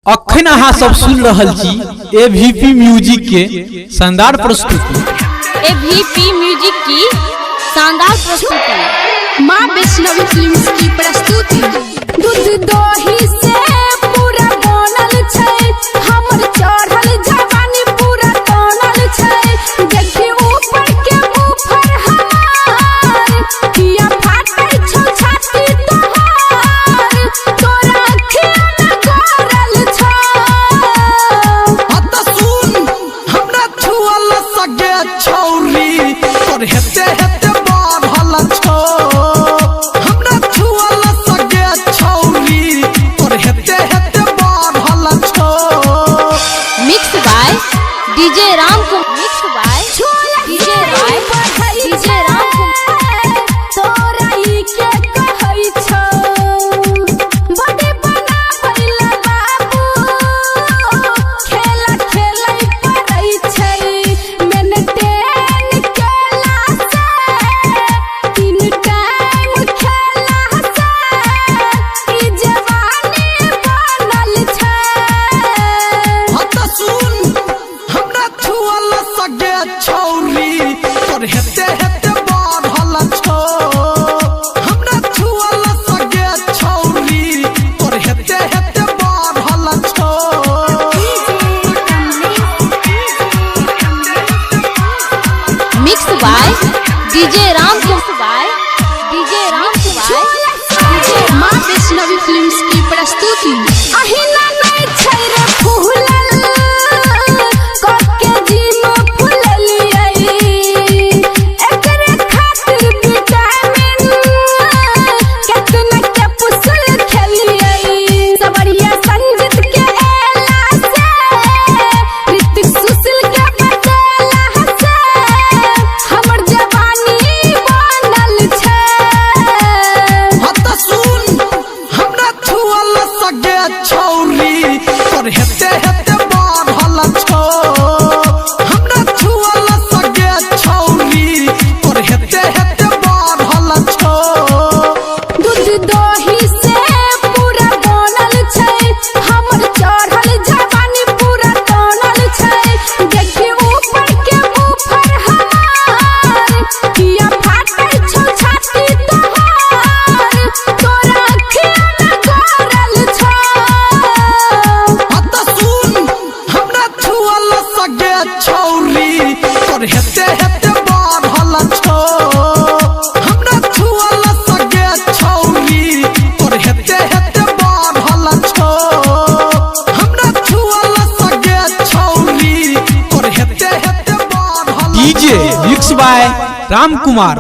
अखन अहाँ सब सुन रहल छी एवीपी म्यूजिक के शानदार प्रस्तुति। एवीपी म्यूजिक की शानदार प्रस्तुति। माँ वैष्णवी फिल्म्स की प्रस्तुति। दूध दही से पूरा बनल छै, हमर चढ़ल जवानी पूरा तनल छै। देखी ऊपर के ऊपर हमार किया फाटै छौ छाती तोहार, तोरा अखिया न गरल छौ। हत सुन हमरा छुअल सगे छौरी, तोर हेते हेते बढ़ल छौ। हमरा छुअल सगे छौरी, तोर हेते हेते बढ़ल छौ। मिक्स बाय डीजे राम को मिक्स बाय डीजे राम तोरा ई के कहै छौ, बड़े बना भइल बाबू, खेला खेलै पड़ै छै। मेंटेन केला से तीन टाइम खेला से ई जवानी बनल छै। हत सुन हमरा छुअल सगे छौरी, तोर हेते हेते बढ़ल छौ। हमरा छुअल सगे छौरी, तोर हेते हेते बढ़ल छौ। मिक्स बाय डीजे राम को बाय डीजे राम को बाय माँ वैष्णवी फिल्म्स की प्रस्तुति। अहिना नहीं छै रे फूलल, कके जीनो फूललियै, एकरे खातिर विटामिन केतना के पुसल खेलियै। सबरिया संगीत के एला से, ऋतिक सुशील के बदला से, हमर जवानी बनल छै। हत सुन हमरा छुअल सगे छौरी, तोर हेते हेते बढ़ल छौ। हमरा छुअल सगे छौरी, तोर हेते हेते बढ़ल छौ। दूध दही से पूरा बनल छै, हमर चढ़ल जवानी पूरा तनल छै। देखी ऊपर के ऊपर हमार किया फाटै छौ छाती तोहार, तोरा अखिया न गरल छौ। हत सुन हमरा छुअल सगे छौरी, तोर हेते हेते बढ़ल छौ। हमरा छुअल सगे छौरी, तोर हेते हेते बढ़ल छौ। हमरा छुअल सगे छौरी, तोर हेते हेते बढ़ल DJ mix by Ram Kumar.